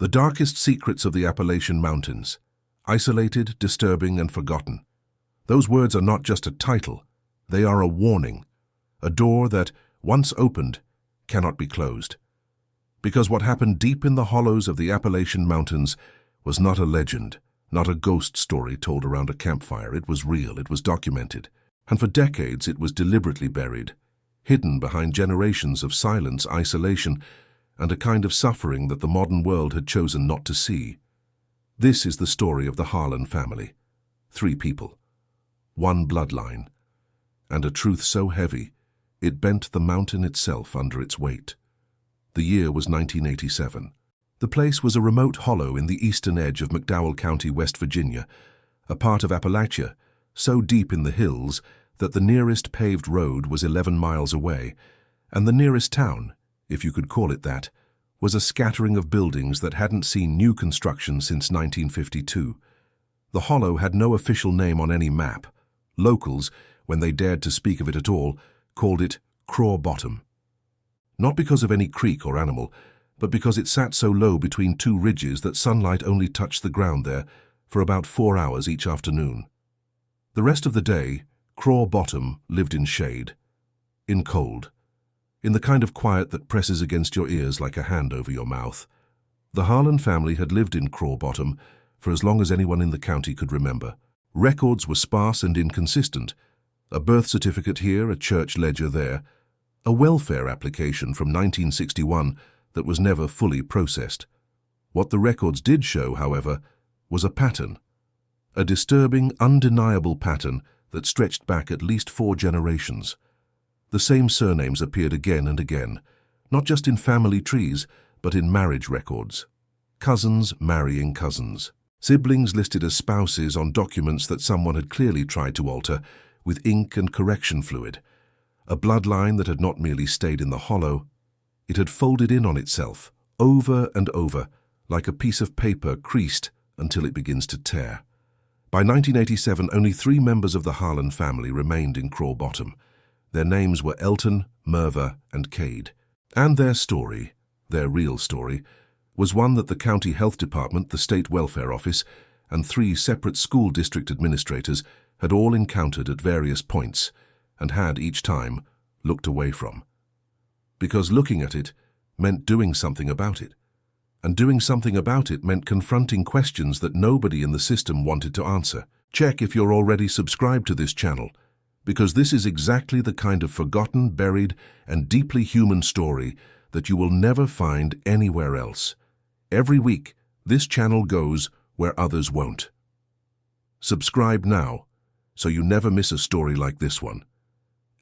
The darkest secrets of the Appalachian Mountains. Isolated, disturbing, and forgotten. Those words are not just a title, they are a warning. A door that, once opened, cannot be closed. Because what happened deep in the hollows of the Appalachian Mountains was not a legend, not a ghost story told around a campfire. It was real, it was documented. And for decades it was deliberately buried, hidden behind generations of silence, isolation, and a kind of suffering that the modern world had chosen not to see. This is the story of the Harlan family. 3 people, 1 bloodline, and a truth so heavy it bent the mountain itself under its weight. The year was 1987. The place was a remote hollow in the eastern edge of McDowell County, West Virginia, a part of Appalachia, so deep in the hills that the nearest paved road was 11 miles away, and the nearest town, if you could call it that, was a scattering of buildings that hadn't seen new construction since 1952. The hollow had no official name on any map. Locals, when they dared to speak of it at all, called it Craw Bottom. Not because of any creek or animal, but because it sat so low between 2 ridges that sunlight only touched the ground there for about 4 hours each afternoon. The rest of the day, Craw Bottom lived in shade, in cold, in the kind of quiet that presses against your ears like a hand over your mouth. The Harlan family had lived in Craw Bottom for as long as anyone in the county could remember. Records were sparse and inconsistent. A birth certificate here, a church ledger there, a welfare application from 1961 that was never fully processed. What the records did show, however, was a pattern. A disturbing, undeniable pattern that stretched back at least 4 generations. The same surnames appeared again and again, not just in family trees, but in marriage records. Cousins marrying cousins. Siblings listed as spouses on documents that someone had clearly tried to alter with ink and correction fluid. A bloodline that had not merely stayed in the hollow, it had folded in on itself, over and over, like a piece of paper creased until it begins to tear. By 1987, only 3 members of the Harlan family remained in Craw Bottom. Their names were Elton, Merva, and Cade. And their story, their real story, was one that the county health department, the state welfare office, and 3 separate school district administrators had all encountered at various points and had, each time, looked away from. Because looking at it meant doing something about it. And doing something about it meant confronting questions that nobody in the system wanted to answer. Check if you're already subscribed to this channel, because this is exactly the kind of forgotten, buried, and deeply human story that you will never find anywhere else. Every week, this channel goes where others won't. Subscribe now, so you never miss a story like this one.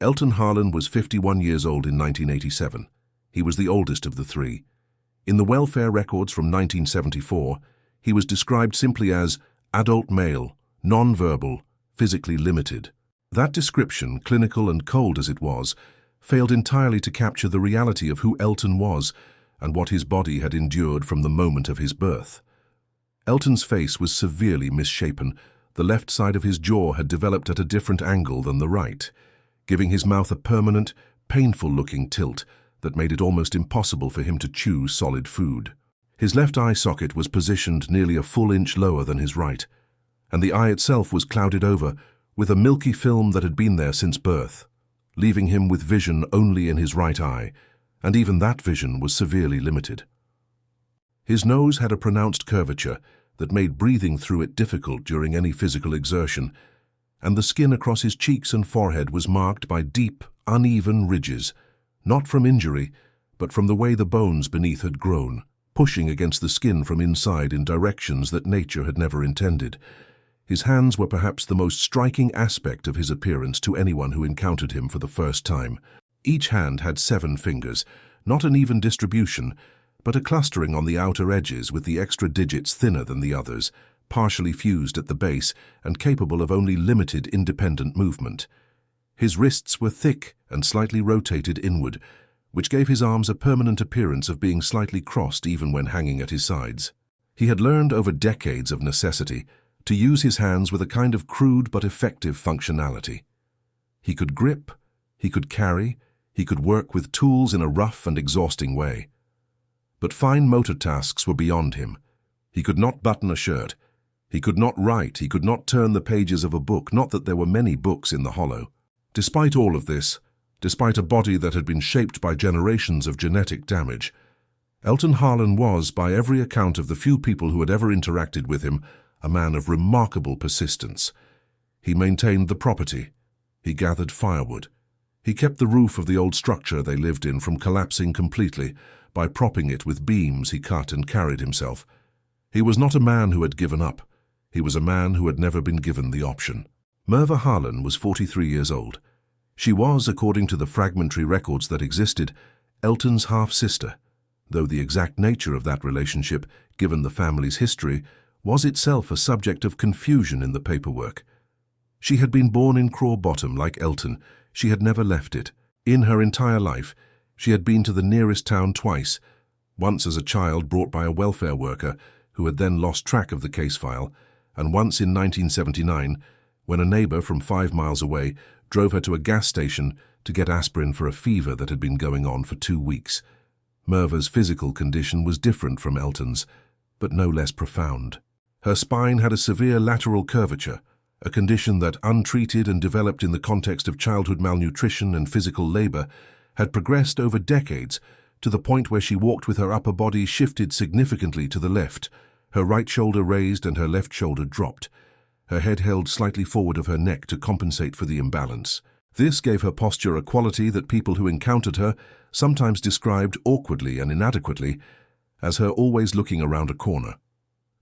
Elton Harlan was 51 years old in 1987. He was the oldest of the 3. In the welfare records from 1974, he was described simply as adult male, non-verbal, physically limited. That description, clinical and cold as it was, failed entirely to capture the reality of who Elton was and what his body had endured from the moment of his birth. Elton's face was severely misshapen. The left side of his jaw had developed at a different angle than the right, giving his mouth a permanent, painful-looking tilt that made it almost impossible for him to chew solid food. His left eye socket was positioned nearly a full inch lower than his right, and the eye itself was clouded over with a milky film that had been there since birth, leaving him with vision only in his right eye, and even that vision was severely limited. His nose had a pronounced curvature that made breathing through it difficult during any physical exertion, and the skin across his cheeks and forehead was marked by deep, uneven ridges, not from injury, but from the way the bones beneath had grown, pushing against the skin from inside in directions that nature had never intended. His hands were perhaps the most striking aspect of his appearance to anyone who encountered him for the first time. Each hand had 7 fingers, not an even distribution, but a clustering on the outer edges with the extra digits thinner than the others, partially fused at the base and capable of only limited independent movement. His wrists were thick and slightly rotated inward, which gave his arms a permanent appearance of being slightly crossed even when hanging at his sides. He had learned over decades of necessity to use his hands with a kind of crude but effective functionality. He could grip, he could carry, he could work with tools in a rough and exhausting way. But fine motor tasks were beyond him. He could not button a shirt. He could not write. He could not turn the pages of a book, not that there were many books in the hollow. Despite all of this, despite a body that had been shaped by generations of genetic damage, Elton Harlan was, by every account of the few people who had ever interacted with him, a man of remarkable persistence. He maintained the property. He gathered firewood. He kept the roof of the old structure they lived in from collapsing completely by propping it with beams he cut and carried himself. He was not a man who had given up. He was a man who had never been given the option. Merva Harlan was 43 years old. She was, according to the fragmentary records that existed, Elton's half-sister, though the exact nature of that relationship, given the family's history, was itself a subject of confusion in the paperwork. She had been born in Craw Bottom like Elton. She had never left it. In her entire life, she had been to the nearest town twice, once as a child brought by a welfare worker who had then lost track of the case file, and once in 1979, when a neighbor from 5 miles away drove her to a gas station to get aspirin for a fever that had been going on for 2 weeks. Merva's physical condition was different from Elton's, but no less profound. Her spine had a severe lateral curvature, a condition that, untreated and developed in the context of childhood malnutrition and physical labor, had progressed over decades to the point where she walked with her upper body shifted significantly to the left, her right shoulder raised and her left shoulder dropped, her head held slightly forward of her neck to compensate for the imbalance. This gave her posture a quality that people who encountered her sometimes described awkwardly and inadequately as her always looking around a corner.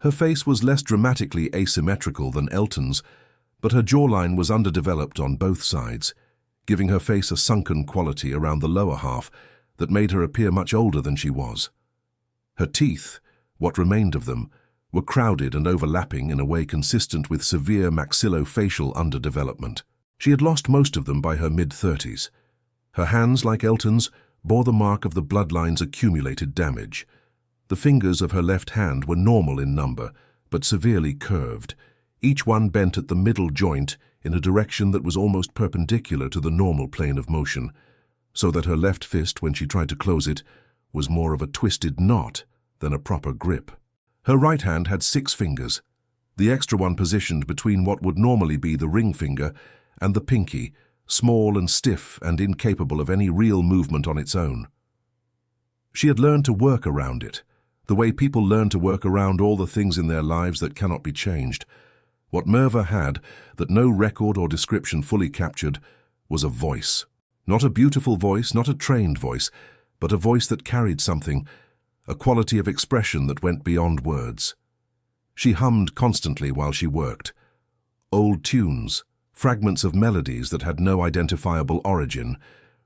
Her face was less dramatically asymmetrical than Elton's, but her jawline was underdeveloped on both sides, giving her face a sunken quality around the lower half that made her appear much older than she was. Her teeth, what remained of them, were crowded and overlapping in a way consistent with severe maxillofacial underdevelopment. She had lost most of them by her mid-30s. Her hands, like Elton's, bore the mark of the bloodline's accumulated damage. The fingers of her left hand were normal in number, but severely curved, each one bent at the middle joint in a direction that was almost perpendicular to the normal plane of motion, so that her left fist, when she tried to close it, was more of a twisted knot than a proper grip. Her right hand had 6 fingers, the extra one positioned between what would normally be the ring finger and the pinky, small and stiff and incapable of any real movement on its own. She had learned to work around it, the way people learn to work around all the things in their lives that cannot be changed. What Merva had, that no record or description fully captured, was a voice. Not a beautiful voice, not a trained voice, but a voice that carried something, a quality of expression that went beyond words. She hummed constantly while she worked. Old tunes, fragments of melodies that had no identifiable origin,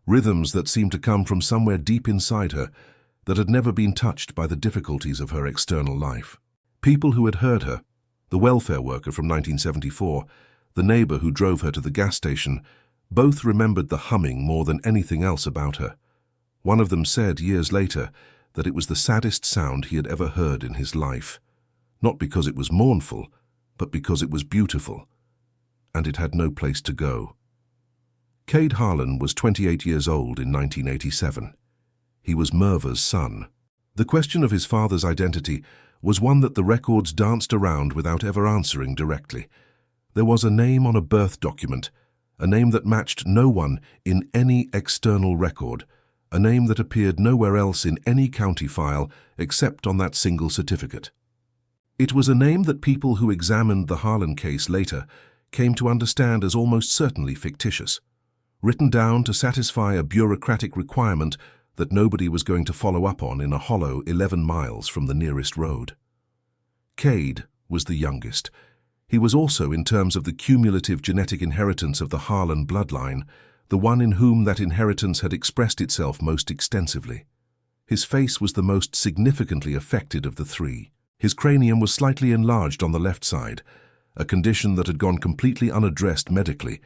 rhythms that seemed to come from somewhere deep inside her, that had never been touched by the difficulties of her external life. People who had heard her, the welfare worker from 1974, the neighbor who drove her to the gas station, both remembered the humming more than anything else about her. One of them said years later that it was the saddest sound he had ever heard in his life, not because it was mournful, but because it was beautiful, and it had no place to go. Cade Harlan was 28 years old in 1987. He was Merva's son. The question of his father's identity was one that the records danced around without ever answering directly. There was a name on a birth document, a name that matched no one in any external record, a name that appeared nowhere else in any county file except on that single certificate. It was a name that people who examined the Harlan case later came to understand as almost certainly fictitious, written down to satisfy a bureaucratic requirement that nobody was going to follow up on in a hollow 11 miles from the nearest road. Cade was the youngest. He was also, in terms of the cumulative genetic inheritance of the Harlan bloodline, the one in whom that inheritance had expressed itself most extensively. His face was the most significantly affected of the three. His cranium was slightly enlarged on the left side, a condition that had gone completely unaddressed medically,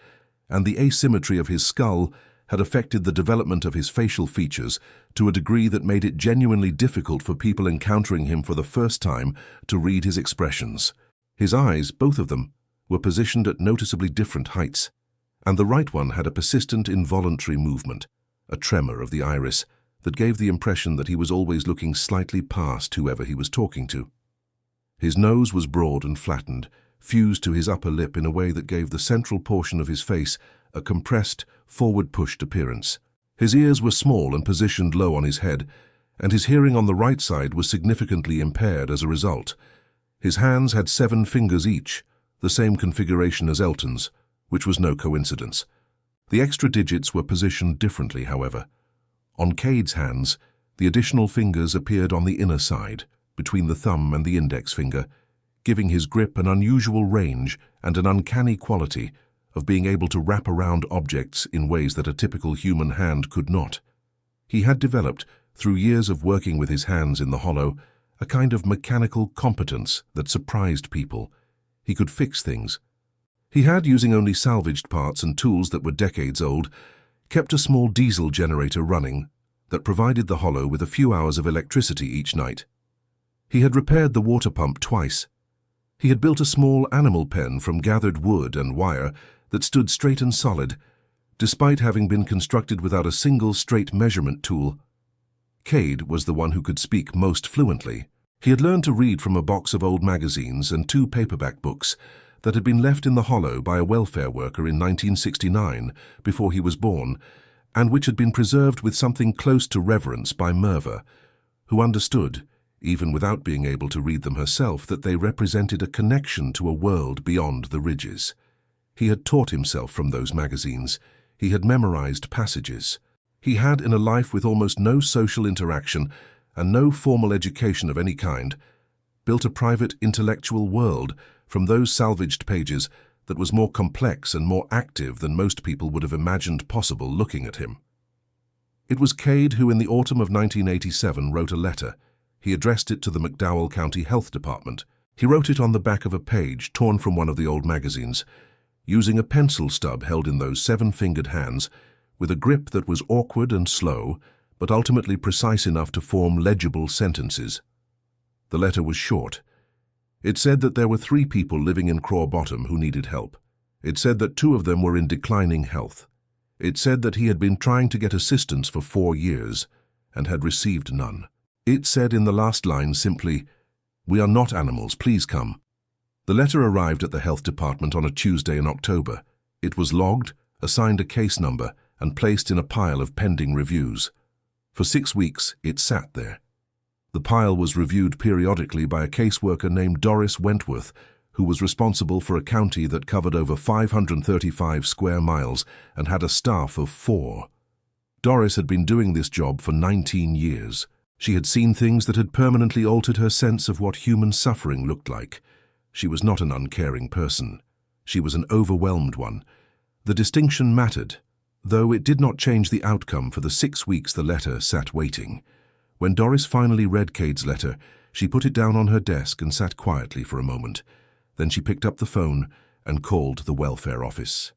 and the asymmetry of his skull had affected the development of his facial features to a degree that made it genuinely difficult for people encountering him for the first time to read his expressions. His eyes, both of them, were positioned at noticeably different heights, and the right one had a persistent involuntary movement, a tremor of the iris, that gave the impression that he was always looking slightly past whoever he was talking to. His nose was broad and flattened, fused to his upper lip in a way that gave the central portion of his face a compressed, forward-pushed appearance. His ears were small and positioned low on his head, and his hearing on the right side was significantly impaired as a result. His hands had 7 fingers each, the same configuration as Elton's, which was no coincidence. The extra digits were positioned differently, however. On Cade's hands, the additional fingers appeared on the inner side, between the thumb and the index finger, giving his grip an unusual range and an uncanny quality of being able to wrap around objects in ways that a typical human hand could not. He had developed, through years of working with his hands in the hollow, a kind of mechanical competence that surprised people. He could fix things. He had, using only salvaged parts and tools that were decades old, kept a small diesel generator running that provided the hollow with a few hours of electricity each night. He had repaired the water pump twice. He had built a small animal pen from gathered wood and wire that stood straight and solid, despite having been constructed without a single straight measurement tool. Cade was the one who could speak most fluently. He had learned to read from a box of old magazines and 2 paperback books that had been left in the hollow by a welfare worker in 1969, before he was born, and which had been preserved with something close to reverence by Merva, who understood, even without being able to read them herself, that they represented a connection to a world beyond the ridges. He had taught himself from those magazines. He had memorized passages. He had, in a life with almost no social interaction and no formal education of any kind, built a private intellectual world from those salvaged pages that was more complex and more active than most people would have imagined possible looking at him. It was Cade who, in the autumn of 1987, wrote a letter. He addressed it to the McDowell County Health Department. He wrote it on the back of a page torn from one of the old magazines, using a pencil stub held in those 7-fingered hands, with a grip that was awkward and slow, but ultimately precise enough to form legible sentences. The letter was short. It said that there were 3 people living in Craw Bottom who needed help. It said that 2 of them were in declining health. It said that he had been trying to get assistance for 4 years and had received none. It said in the last line simply, "We are not animals, please come." The letter arrived at the health department on a Tuesday in October. It was logged, assigned a case number, and placed in a pile of pending reviews. For 6 weeks, it sat there. The pile was reviewed periodically by a caseworker named Doris Wentworth, who was responsible for a county that covered over 535 square miles and had a staff of 4. Doris had been doing this job for 19 years. She had seen things that had permanently altered her sense of what human suffering looked like. She was not an uncaring person. She was an overwhelmed one. The distinction mattered, though it did not change the outcome for the 6 weeks the letter sat waiting. When Doris finally read Cade's letter, she put it down on her desk and sat quietly for a moment. Then she picked up the phone and called the welfare office.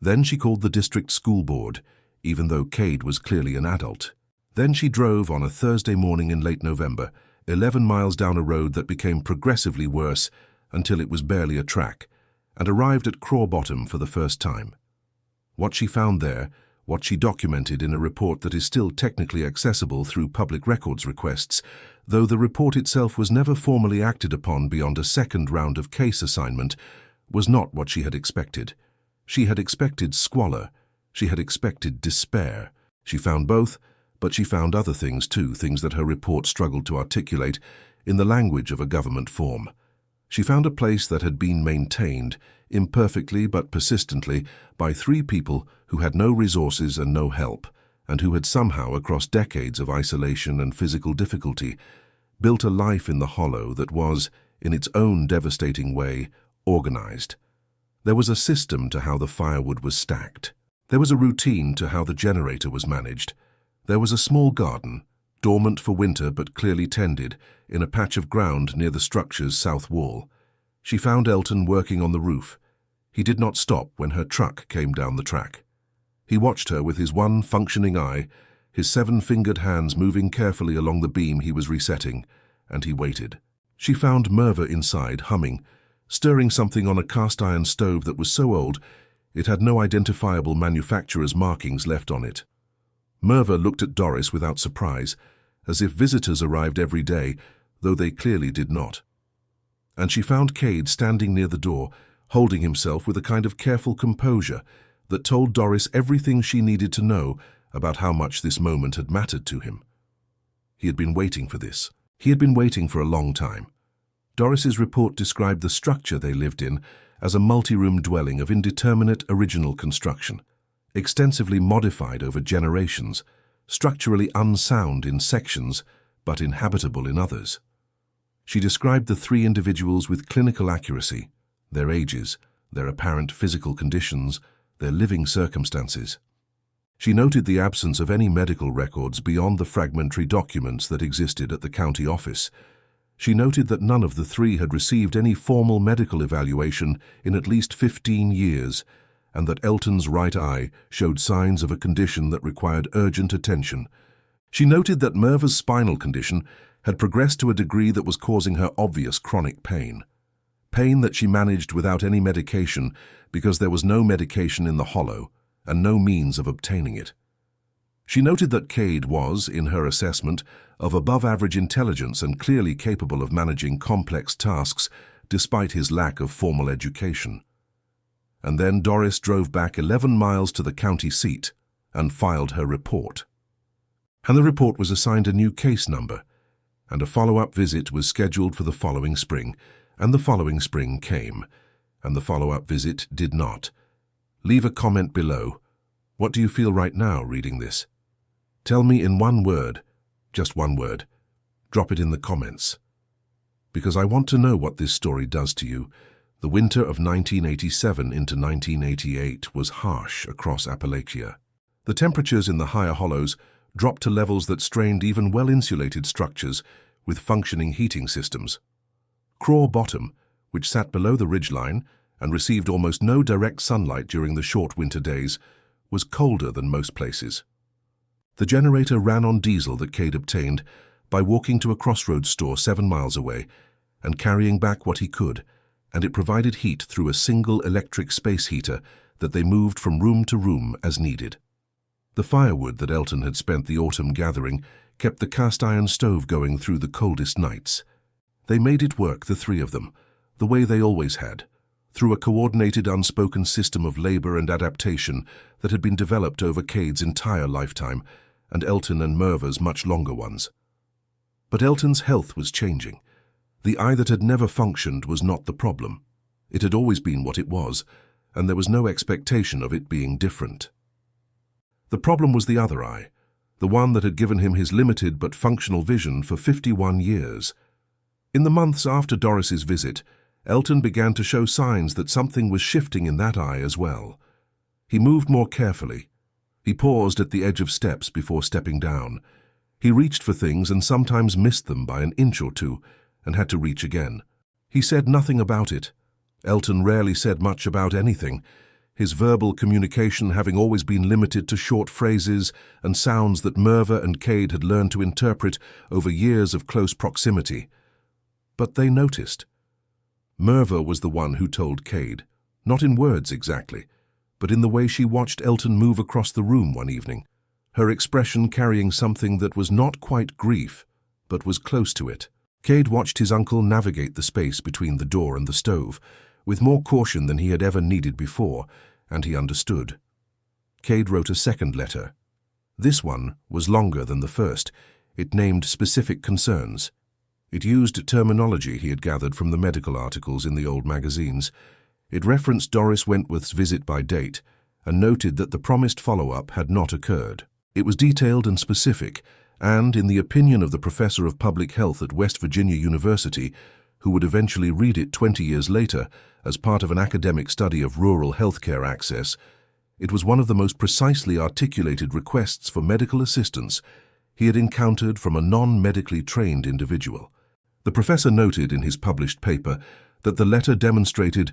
Then she called the district school board, even though Cade was clearly an adult. Then she drove on a Thursday morning in late November, 11 miles down a road that became progressively worse until it was barely a track, and arrived at Craw Bottom for the first time. What she found there, what she documented in a report that is still technically accessible through public records requests, though the report itself was never formally acted upon beyond a second round of case assignment, was not what she had expected. She had expected squalor. She had expected despair. She found both, but she found other things too, things that her report struggled to articulate in the language of a government form. She found a place that had been maintained, imperfectly but persistently, by 3 people who had no resources and no help, and who had somehow, across decades of isolation and physical difficulty, built a life in the hollow that was, in its own devastating way, organized. There was a system to how the firewood was stacked. There was a routine to how the generator was managed. There was a small garden, dormant for winter but clearly tended, in a patch of ground near the structure's south wall. She found Elton working on the roof. He did not stop when her truck came down the track. He watched her with his one functioning eye, his 7-fingered hands moving carefully along the beam he was resetting, and he waited. She found Merva inside, humming, stirring something on a cast-iron stove that was so old it had no identifiable manufacturer's markings left on it. Merva looked at Doris without surprise, as if visitors arrived every day, though they clearly did not. And she found Cade standing near the door, holding himself with a kind of careful composure that told Doris everything she needed to know about how much this moment had mattered to him. He had been waiting for this. He had been waiting for a long time. Doris's report described the structure they lived in as a multi-room dwelling of indeterminate original construction, extensively modified over generations, structurally unsound in sections, but inhabitable in others. She described the three individuals with clinical accuracy, their ages, their apparent physical conditions, their living circumstances. She noted the absence of any medical records beyond the fragmentary documents that existed at the county office. She noted that none of the three had received any formal medical evaluation in at least 15 years, and that Elton's right eye showed signs of a condition that required urgent attention. She noted that Merva's spinal condition had progressed to a degree that was causing her obvious chronic pain. Pain that she managed without any medication because there was no medication in the hollow and no means of obtaining it. She noted that Cade was, in her assessment, of above-average intelligence and clearly capable of managing complex tasks despite his lack of formal education. And then Doris drove back 11 miles to the county seat and filed her report. And the report was assigned a new case number, and a follow-up visit was scheduled for the following spring, and the following spring came, and the follow-up visit did not. Leave a comment below. What do you feel right now reading this? Tell me in one word, just one word. Drop it in the comments. Because I want to know what this story does to you. The winter of 1987 into 1988 was harsh across Appalachia. The temperatures in the higher hollows dropped to levels that strained even well-insulated structures with functioning heating systems. Craw Bottom, which sat below the ridgeline and received almost no direct sunlight during the short winter days, was colder than most places. The generator ran on diesel that Cade obtained by walking to a crossroads store 7 miles away and carrying back what he could, and it provided heat through a single electric space heater that they moved from room to room as needed. The firewood that Elton had spent the autumn gathering kept the cast-iron stove going through the coldest nights. They made it work, the three of them, the way they always had, through a coordinated unspoken system of labor and adaptation that had been developed over Cade's entire lifetime, and Elton and Merva's much longer ones. But Elton's health was changing. The eye that had never functioned was not the problem. It had always been what it was, and there was no expectation of it being different. The problem was the other eye, the one that had given him his limited but functional vision for 51 years. In the months after Doris's visit, Elton began to show signs that something was shifting in that eye as well. He moved more carefully. He paused at the edge of steps before stepping down. He reached for things and sometimes missed them by an inch or two and had to reach again. He said nothing about it. Elton rarely said much about anything, his verbal communication having always been limited to short phrases and sounds that Merva and Cade had learned to interpret over years of close proximity. But they noticed. Merva was the one who told Cade, not in words exactly, but in the way she watched Elton move across the room one evening, her expression carrying something that was not quite grief, but was close to it. Cade watched his uncle navigate the space between the door and the stove, with more caution than he had ever needed before, and he understood. Cade wrote a second letter. This one was longer than the first. It named specific concerns. It used terminology he had gathered from the medical articles in the old magazines. It referenced Doris Wentworth's visit by date and noted that the promised follow-up had not occurred. It was detailed and specific, and, in the opinion of the professor of public health at West Virginia University, who would eventually read it 20 years later as part of an academic study of rural healthcare access, it was one of the most precisely articulated requests for medical assistance he had encountered from a non-medically trained individual. The professor noted in his published paper that the letter demonstrated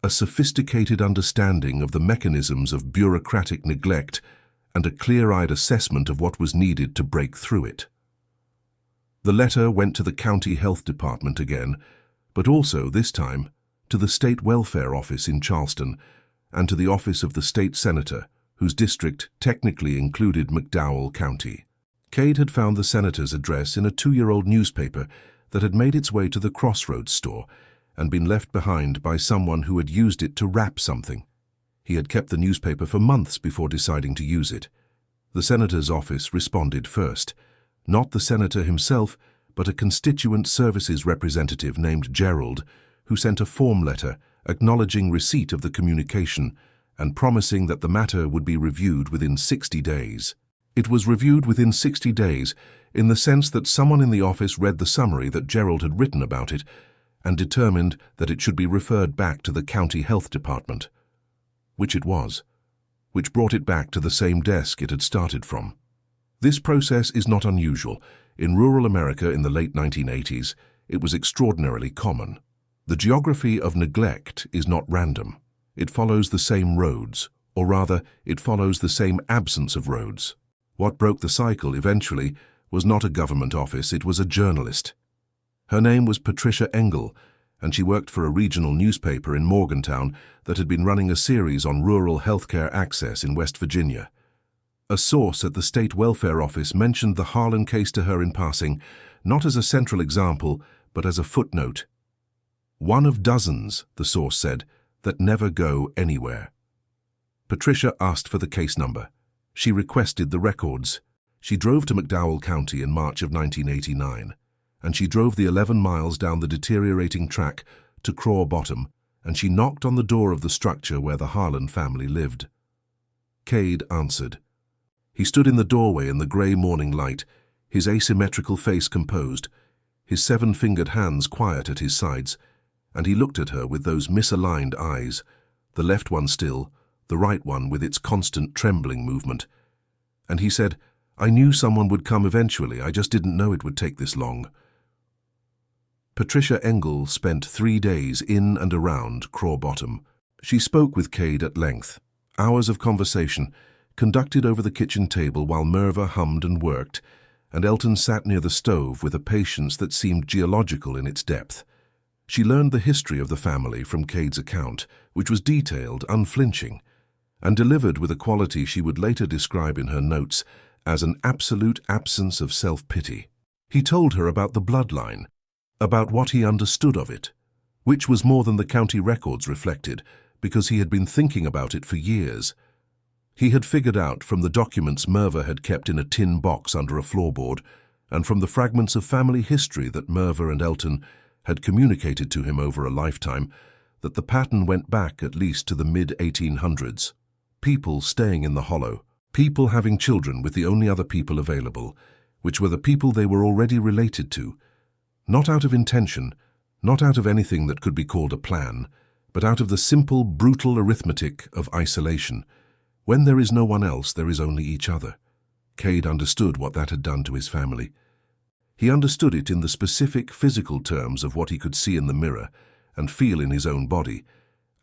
a sophisticated understanding of the mechanisms of bureaucratic neglect and a clear-eyed assessment of what was needed to break through it. The letter went to the county health department again, but also, this time, to the state welfare office in Charleston and to the office of the state senator, whose district technically included McDowell County. Cade had found the senator's address in a 2-year-old newspaper that had made its way to the Crossroads store and been left behind by someone who had used it to wrap something. He had kept the newspaper for months before deciding to use it. The senator's office responded first. Not the senator himself, but a constituent services representative named Gerald, who sent a form letter acknowledging receipt of the communication and promising that the matter would be reviewed within 60 days. It was reviewed within 60 days in the sense that someone in the office read the summary that Gerald had written about it and determined that it should be referred back to the county health department, which it was, which brought it back to the same desk it had started from. This process is not unusual. In rural America in the late 1980s, it was extraordinarily common. The geography of neglect is not random. It follows the same roads, or rather, it follows the same absence of roads. What broke the cycle eventually was not a government office, it was a journalist. Her name was Patricia Engel, and she worked for a regional newspaper in Morgantown that had been running a series on rural healthcare access in West Virginia. A source at the state welfare office mentioned the Harlan case to her in passing, not as a central example, but as a footnote. One of dozens, the source said, that never go anywhere. Patricia asked for the case number. She requested the records. She drove to McDowell County in March of 1989, and she drove the 11 miles down the deteriorating track to Craw Bottom, and she knocked on the door of the structure where the Harlan family lived. Cade answered. He stood in the doorway in the grey morning light, his asymmetrical face composed, his 7-fingered hands quiet at his sides, and he looked at her with those misaligned eyes, the left one still, the right one with its constant trembling movement. And he said, "I knew someone would come eventually, I just didn't know it would take this long." Patricia Engel spent 3 days in and around Craw Bottom. She spoke with Cade at length, hours of conversation, conducted over the kitchen table while Merva hummed and worked, and Elton sat near the stove with a patience that seemed geological in its depth. She learned the history of the family from Cade's account, which was detailed, unflinching, and delivered with a quality she would later describe in her notes as an absolute absence of self-pity. He told her about the bloodline, about what he understood of it, which was more than the county records reflected, because he had been thinking about it for years. He had figured out from the documents Merva had kept in a tin box under a floorboard, and from the fragments of family history that Merva and Elton had communicated to him over a lifetime, that the pattern went back at least to the mid-1800s. People staying in the hollow, people having children with the only other people available, which were the people they were already related to, not out of intention, not out of anything that could be called a plan, but out of the simple, brutal arithmetic of isolation. When there is no one else, there is only each other. Cade understood what that had done to his family. He understood it in the specific physical terms of what he could see in the mirror and feel in his own body,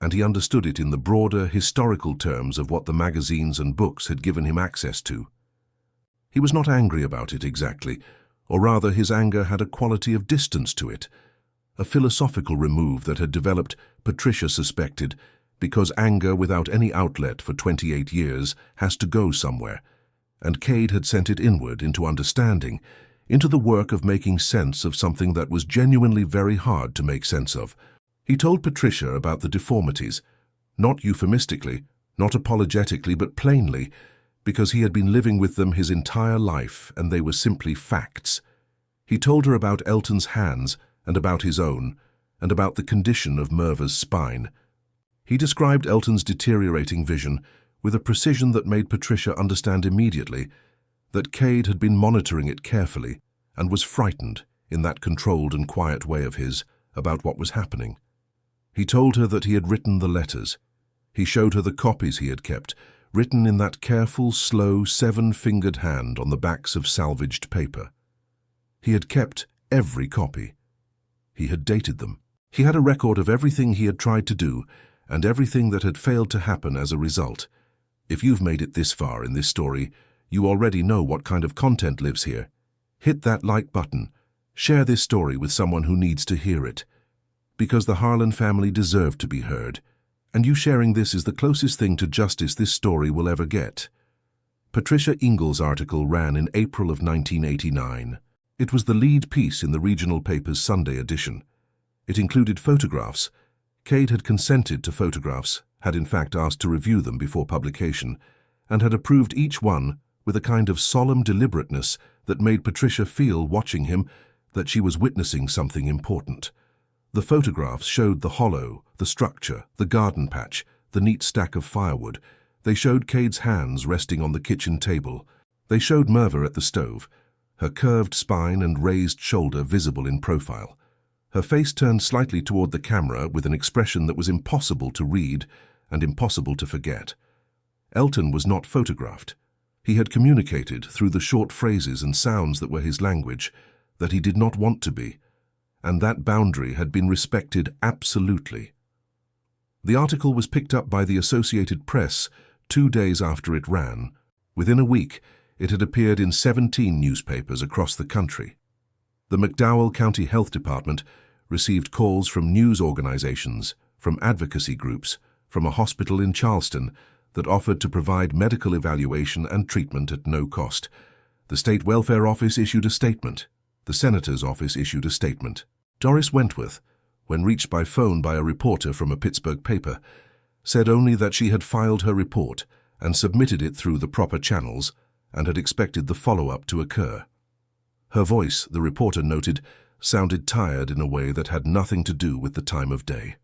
and he understood it in the broader historical terms of what the magazines and books had given him access to. He was not angry about it exactly, or rather his anger had a quality of distance to it, a philosophical remove that had developed, Patricia suspected, because anger without any outlet for 28 years has to go somewhere, and Cade had sent it inward into understanding, into the work of making sense of something that was genuinely very hard to make sense of. He told Patricia about the deformities, not euphemistically, not apologetically, but plainly, because he had been living with them his entire life and they were simply facts. He told her about Elton's hands and about his own, and about the condition of Merva's spine. He described Elton's deteriorating vision with a precision that made Patricia understand immediately that Cade had been monitoring it carefully and was frightened, in that controlled and quiet way of his, about what was happening. He told her that he had written the letters. He showed her the copies he had kept, written in that careful, slow, 7-fingered hand on the backs of salvaged paper. He had kept every copy. He had dated them. He had a record of everything he had tried to do and everything that had failed to happen as a result. If you've made it this far in this story, you already know what kind of content lives here. Hit that like button. Share this story with someone who needs to hear it. Because the Harlan family deserved to be heard, And you sharing this is the closest thing to justice this story will ever get. Patricia Ingle's article ran in April of 1989. It was the lead piece in the regional paper's Sunday edition. It included photographs. Cade had consented to photographs, had in fact asked to review them before publication, and had approved each one with a kind of solemn deliberateness that made Patricia feel, watching him, that she was witnessing something important. The photographs showed the hollow, the structure, the garden patch, the neat stack of firewood. They showed Cade's hands resting on the kitchen table. They showed Merva at the stove, her curved spine and raised shoulder visible in profile. Her face turned slightly toward the camera with an expression that was impossible to read and impossible to forget. Elton was not photographed. He had communicated, through the short phrases and sounds that were his language, that he did not want to be, and that boundary had been respected absolutely. The article was picked up by the Associated Press 2 days after it ran. Within a week, it had appeared in 17 newspapers across the country. The McDowell County Health Department received calls from news organizations, from advocacy groups, from a hospital in Charleston that offered to provide medical evaluation and treatment at no cost. The State Welfare Office issued a statement. The Senator's office issued a statement. Doris Wentworth, when reached by phone by a reporter from a Pittsburgh paper, said only that she had filed her report and submitted it through the proper channels and had expected the follow-up to occur. Her voice, the reporter noted, sounded tired in a way that had nothing to do with the time of day.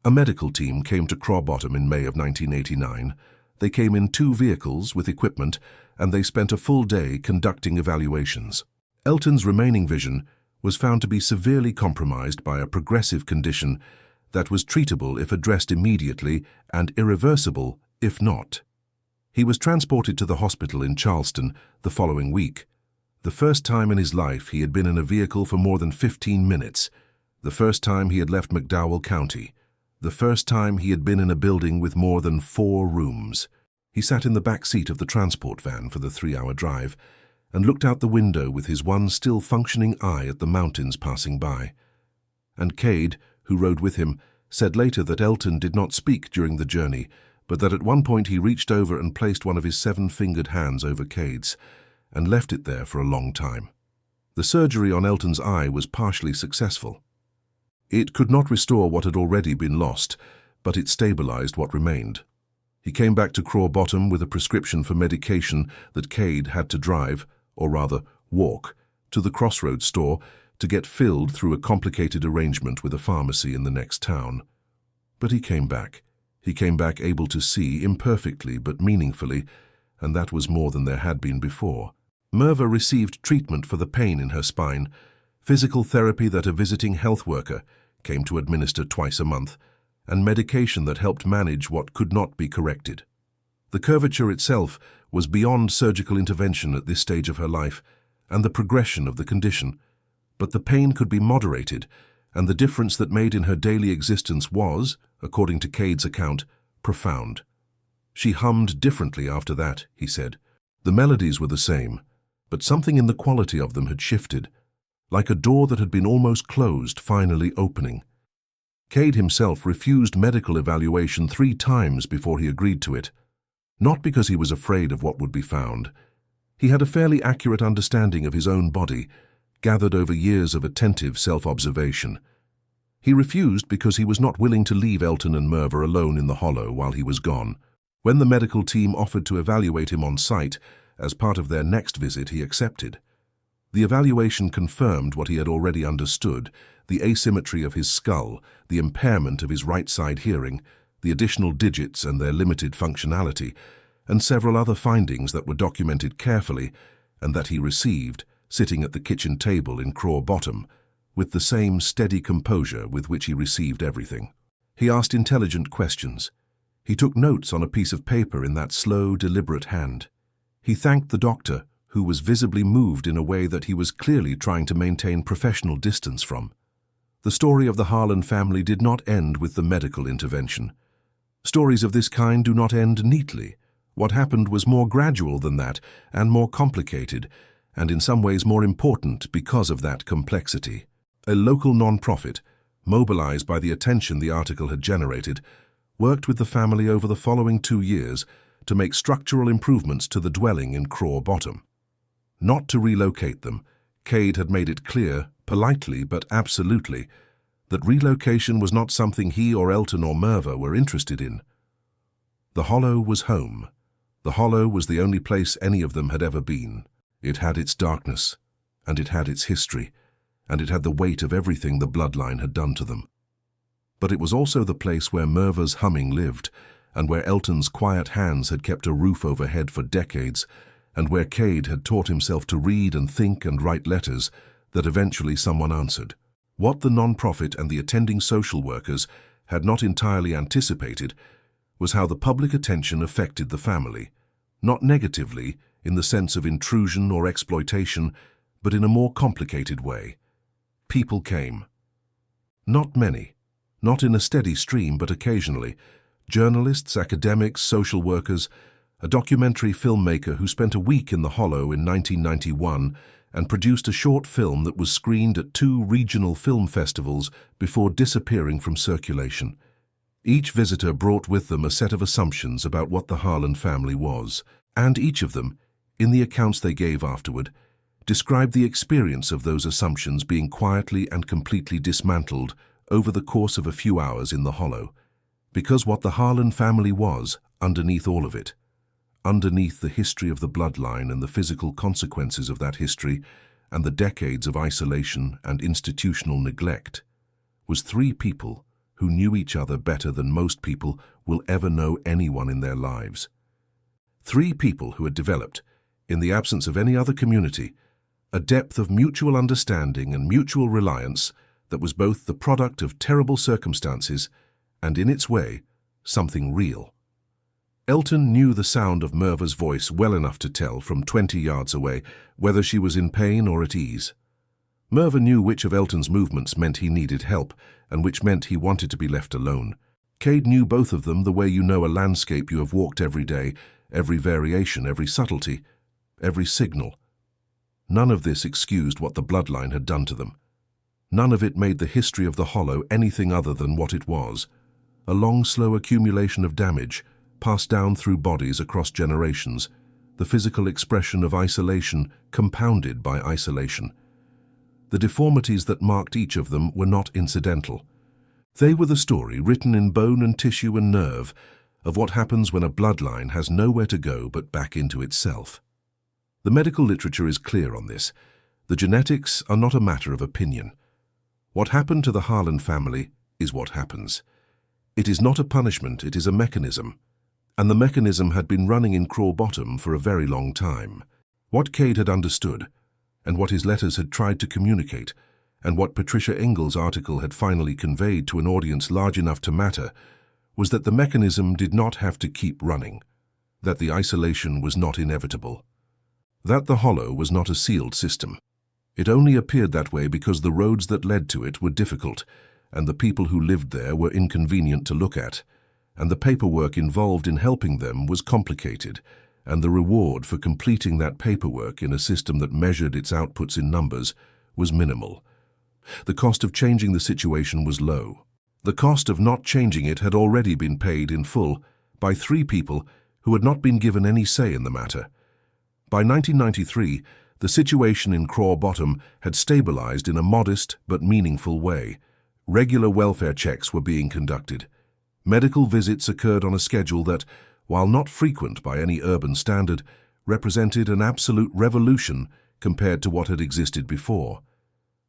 A medical team came to Craw Bottom in May of 1989. They came in 2 vehicles with equipment, and they spent a full day conducting evaluations. Elton's remaining vision was found to be severely compromised by a progressive condition that was treatable if addressed immediately and irreversible if not. He was transported to the hospital in Charleston the following week. The first time in his life he had been in a vehicle for more than 15 minutes. The first time he had left McDowell County. The first time he had been in a building with more than 4 rooms. He sat in the back seat of the transport van for the 3-hour drive and looked out the window with his one still functioning eye at the mountains passing by. And Cade, who rode with him, said later that Elton did not speak during the journey, but that at one point he reached over and placed one of his 7-fingered hands over Cade's and left it there for a long time. The surgery on Elton's eye was partially successful. It could not restore what had already been lost, but it stabilized what remained. He came back to Craw Bottom with a prescription for medication that Cade had to drive, or rather walk, to the Crossroads store to get filled through a complicated arrangement with a pharmacy in the next town. But he came back. He came back able to see, imperfectly but meaningfully, and that was more than there had been before. Merva received treatment for the pain in her spine, physical therapy that a visiting health worker came to administer twice a month, and medication that helped manage what could not be corrected. The curvature itself was beyond surgical intervention at this stage of her life and the progression of the condition, but the pain could be moderated, and the difference that made in her daily existence was, according to Cade's account, profound. She hummed differently after that, he said. The melodies were the same, but something in the quality of them had shifted, like a door that had been almost closed finally opening. Cade himself refused medical evaluation 3 times before he agreed to it, not because he was afraid of what would be found. He had a fairly accurate understanding of his own body, gathered over years of attentive self-observation. He refused because he was not willing to leave Elton and Merva alone in the hollow while he was gone. When the medical team offered to evaluate him on site, as part of their next visit, he accepted. The evaluation confirmed what he had already understood: the asymmetry of his skull, the impairment of his right side hearing, the additional digits and their limited functionality, and several other findings that were documented carefully and that he received, sitting at the kitchen table in Craw Bottom, with the same steady composure with which he received everything. He asked intelligent questions. He took notes on a piece of paper in that slow, deliberate hand. He thanked the doctor, who was visibly moved in a way that he was clearly trying to maintain professional distance from. The story of the Harlan family did not end with the medical intervention. Stories of this kind do not end neatly. What happened was more gradual than that, and more complicated, and in some ways more important because of that complexity. A local non-profit, mobilized by the attention the article had generated, worked with the family over the following 2 years to make structural improvements to the dwelling in Craw Bottom. Not to relocate them, Cade had made it clear, politely but absolutely, that relocation was not something he or Elton or Merva were interested in. The Hollow was home. The Hollow was the only place any of them had ever been. It had its darkness, and it had its history, and it had the weight of everything the bloodline had done to them. But it was also the place where Merva's humming lived, and where Elton's quiet hands had kept a roof overhead for decades, and where Cade had taught himself to read and think and write letters that eventually someone answered. What the non-profit and the attending social workers had not entirely anticipated was how the public attention affected the family, not negatively in the sense of intrusion or exploitation, but in a more complicated way. People came. Not many, not in a steady stream, but occasionally. Journalists, academics, social workers, a documentary filmmaker who spent a week in the Hollow in 1991 and produced a short film that was screened at 2 regional film festivals before disappearing from circulation. Each visitor brought with them a set of assumptions about what the Harlan family was, and each of them, in the accounts they gave afterward, described the experience of those assumptions being quietly and completely dismantled over the course of a few hours in the Hollow, because what the Harlan family was, underneath all of it, underneath the history of the bloodline and the physical consequences of that history and the decades of isolation and institutional neglect, was 3 people who knew each other better than most people will ever know anyone in their lives. 3 people who had developed, in the absence of any other community, a depth of mutual understanding and mutual reliance that was both the product of terrible circumstances and, in its way, something real. Elton knew the sound of Merva's voice well enough to tell from 20 yards away whether she was in pain or at ease. Merva knew which of Elton's movements meant he needed help and which meant he wanted to be left alone. Cade knew both of them the way you know a landscape you have walked every day, every variation, every subtlety, every signal. None of this excused what the bloodline had done to them. None of it made the history of the Hollow anything other than what it was, a long, slow accumulation of damage, passed down through bodies across generations, the physical expression of isolation compounded by isolation. The deformities that marked each of them were not incidental. They were the story written in bone and tissue and nerve of what happens when a bloodline has nowhere to go but back into itself. The medical literature is clear on this. The genetics are not a matter of opinion. What happened to the Harlan family is what happens. It is not a punishment, it is a mechanism. And the mechanism had been running in Craw Bottom for a very long time. What Cade had understood, and what his letters had tried to communicate, and what Patricia Engel's article had finally conveyed to an audience large enough to matter, was that the mechanism did not have to keep running, that the isolation was not inevitable, that the Hollow was not a sealed system. It only appeared that way because the roads that led to it were difficult, and the people who lived there were inconvenient to look at, and the paperwork involved in helping them was complicated, and the reward for completing that paperwork in a system that measured its outputs in numbers was minimal. The cost of changing the situation was low. The cost of not changing it had already been paid in full by 3 people who had not been given any say in the matter. By 1993, the situation in Craw Bottom had stabilized in a modest but meaningful way. Regular welfare checks were being conducted. Medical visits occurred on a schedule that, while not frequent by any urban standard, represented an absolute revolution compared to what had existed before.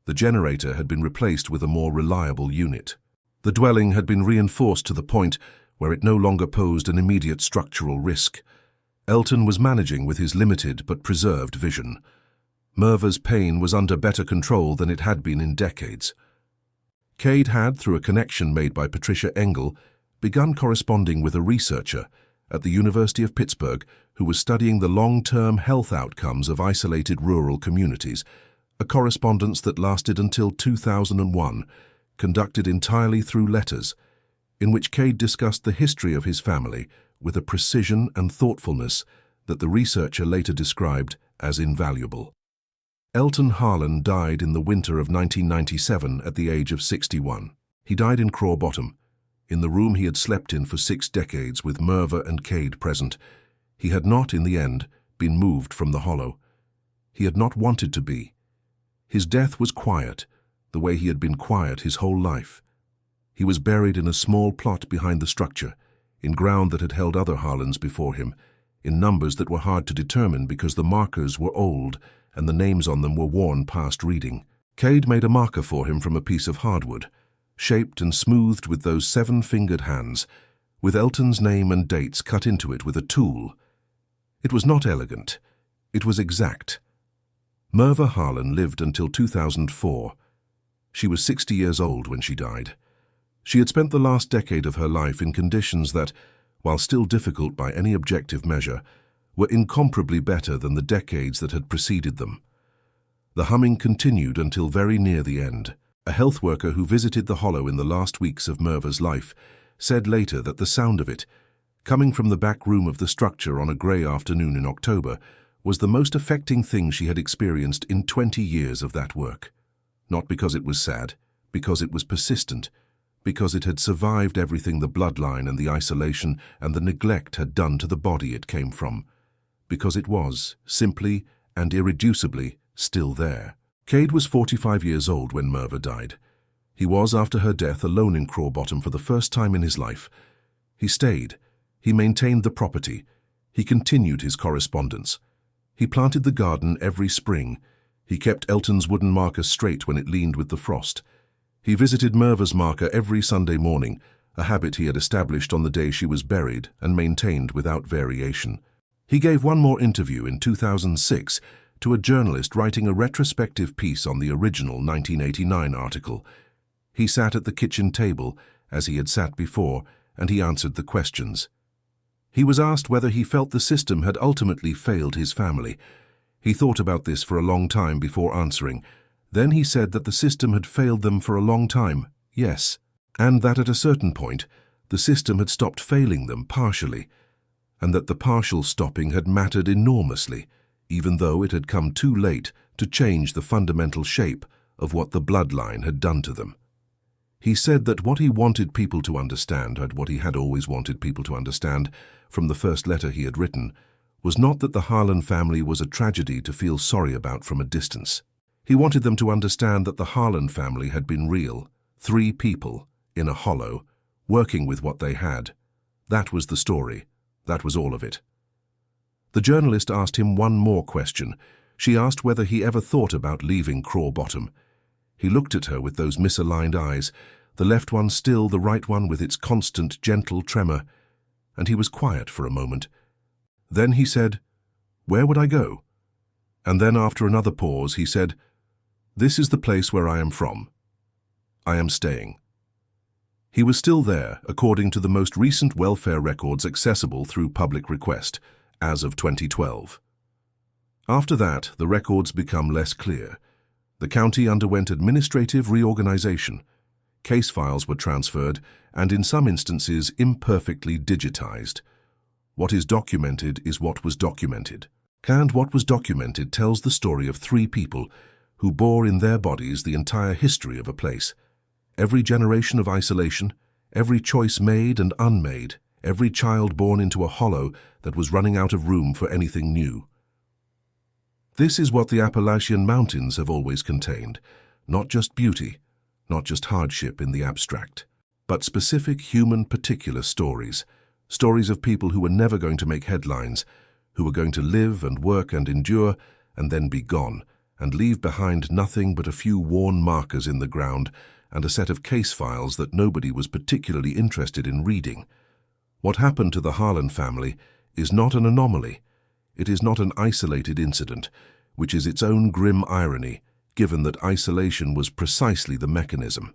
The generator had been replaced with a more reliable unit. The dwelling had been reinforced to the point where it no longer posed an immediate structural risk. Elton was managing with his limited but preserved vision. Merva's pain was under better control than it had been in decades. Cade had, through a connection made by Patricia Engel, begun corresponding with a researcher at the University of Pittsburgh who was studying the long-term health outcomes of isolated rural communities, a correspondence that lasted until 2001, conducted entirely through letters, in which Cade discussed the history of his family with a precision and thoughtfulness that the researcher later described as invaluable. Elton Harlan died in the winter of 1997 at the age of 61. He died in Craw Bottom, in the room he had slept in for 6 decades with Merva and Cade present. He had not, in the end, been moved from the hollow. He had not wanted to be. His death was quiet, the way he had been quiet his whole life. He was buried in a small plot behind the structure, in ground that had held other Harlans before him, in numbers that were hard to determine because the markers were old and the names on them were worn past reading. Cade made a marker for him from a piece of hardwood, shaped and smoothed with those 7-fingered hands, with Elton's name and dates cut into it with a tool. It was not elegant. It was exact. Merva Harlan lived until 2004. She was 60 years old when she died. She had spent the last decade of her life in conditions that, while still difficult by any objective measure, were incomparably better than the decades that had preceded them. The humming continued until very near the end. A health worker who visited the hollow in the last weeks of Merva's life said later that the sound of it, coming from the back room of the structure on a grey afternoon in October, was the most affecting thing she had experienced in 20 years of that work. Not because it was sad, because it was persistent, because it had survived everything the bloodline and the isolation and the neglect had done to the body it came from, because it was, simply and irreducibly, still there. Cade was 45 years old when Merva died. He was, after her death, alone in Crawbottom for the first time in his life. He stayed. He maintained the property. He continued his correspondence. He planted the garden every spring. He kept Elton's wooden marker straight when it leaned with the frost. He visited Merva's marker every Sunday morning, a habit he had established on the day she was buried and maintained without variation. He gave one more interview in 2006 to a journalist writing a retrospective piece on the original 1989 article. He sat at the kitchen table, as he had sat before, and he answered the questions. He was asked whether he felt the system had ultimately failed his family. He thought about this for a long time before answering. Then he said that the system had failed them for a long time, yes, and that at a certain point, the system had stopped failing them partially, and that the partial stopping had mattered enormously, even though it had come too late to change the fundamental shape of what the bloodline had done to them. He said that what he wanted people to understand, and what he had always wanted people to understand from the first letter he had written, was not that the Harlan family was a tragedy to feel sorry about from a distance. He wanted them to understand that the Harlan family had been real, 3 people, in a hollow, working with what they had. That was the story. That was all of it. The journalist asked him one more question. She asked whether he ever thought about leaving Crawbottom. He looked at her with those misaligned eyes, the left one still, the right one with its constant, gentle tremor, and he was quiet for a moment. Then he said, "Where would I go?" And then after another pause he said, "This is the place where I am from. I am staying." He was still there, according to the most recent welfare records accessible through public request, as of 2012. After that, the records become less clear. The county underwent administrative reorganization. Case files were transferred, and in some instances imperfectly digitized. What is documented is what was documented. And what was documented tells the story of 3 people who bore in their bodies the entire history of a place. Every generation of isolation, every choice made and unmade, every child born into a hollow that was running out of room for anything new. This is what the Appalachian Mountains have always contained, not just beauty, not just hardship in the abstract, but specific human particular stories, stories of people who were never going to make headlines, who were going to live and work and endure and then be gone, and leave behind nothing but a few worn markers in the ground and a set of case files that nobody was particularly interested in reading. What happened to the Harlan family is not an anomaly. It is not an isolated incident, which is its own grim irony, given that isolation was precisely the mechanism.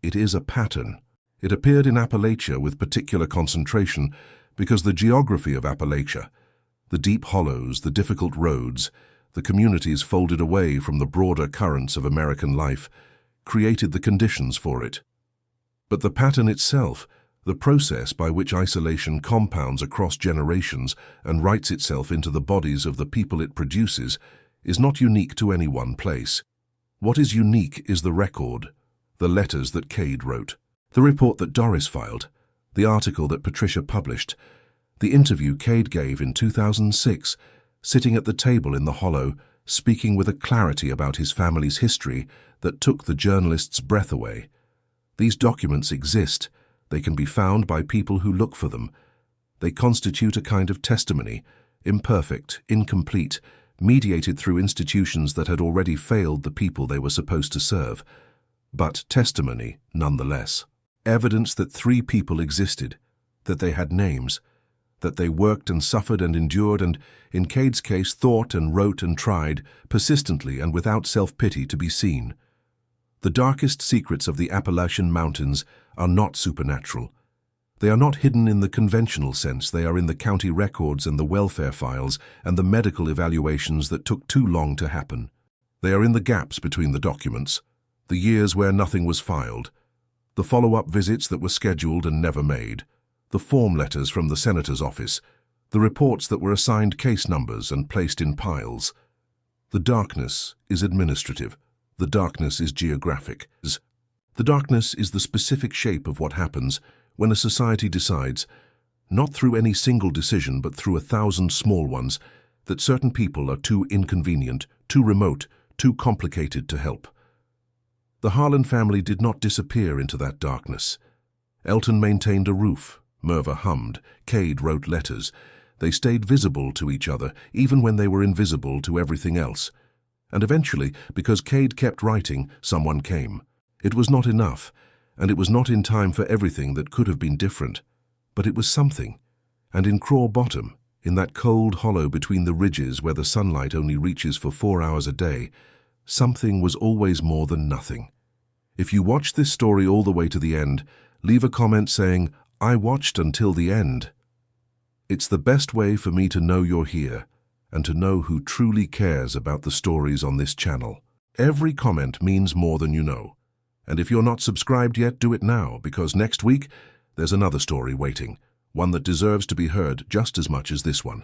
It is a pattern. It appeared in Appalachia with particular concentration because the geography of Appalachia, the deep hollows, the difficult roads, the communities folded away from the broader currents of American life, created the conditions for it. But the pattern itself, the process by which isolation compounds across generations and writes itself into the bodies of the people it produces, is not unique to any one place. What is unique is the record, the letters that Cade wrote. The report that Doris filed, the article that Patricia published, the interview Cade gave in 2006, sitting at the table in the hollow, speaking with a clarity about his family's history that took the journalist's breath away. These documents exist. They can be found by people who look for them. They constitute a kind of testimony, imperfect, incomplete, mediated through institutions that had already failed the people they were supposed to serve. But testimony, nonetheless. Evidence that 3 people existed, that they had names, that they worked and suffered and endured and, in Cade's case, thought and wrote and tried, persistently and without self-pity to be seen. The darkest secrets of the Appalachian Mountains are not supernatural. They are not hidden in the conventional sense. They are in the county records and the welfare files and the medical evaluations that took too long to happen. They are in the gaps between the documents, the years where nothing was filed, the follow-up visits that were scheduled and never made, the form letters from the senator's office, the reports that were assigned case numbers and placed in piles. The darkness is administrative. The darkness is geographic. The darkness is the specific shape of what happens when a society decides, not through any single decision but through 1,000 small ones, that certain people are too inconvenient, too remote, too complicated to help. The Harlan family did not disappear into that darkness. Elton maintained a roof, Merva hummed, Cade wrote letters. They stayed visible to each other, even when they were invisible to everything else. And eventually, because Cade kept writing, someone came. It was not enough, and it was not in time for everything that could have been different. But it was something. And in Craw Bottom, in that cold hollow between the ridges where the sunlight only reaches for 4 hours a day, something was always more than nothing. If you watched this story all the way to the end, leave a comment saying, "I watched until the end." It's the best way for me to know you're here, and to know who truly cares about the stories on this channel. Every comment means more than you know. And if you're not subscribed yet, do it now, because next week there's another story waiting, one that deserves to be heard just as much as this one.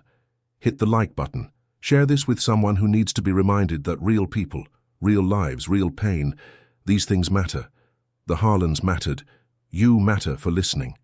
Hit the like button. Share this with someone who needs to be reminded that real people, real lives, real pain, these things matter. The Harlans mattered. You matter for listening.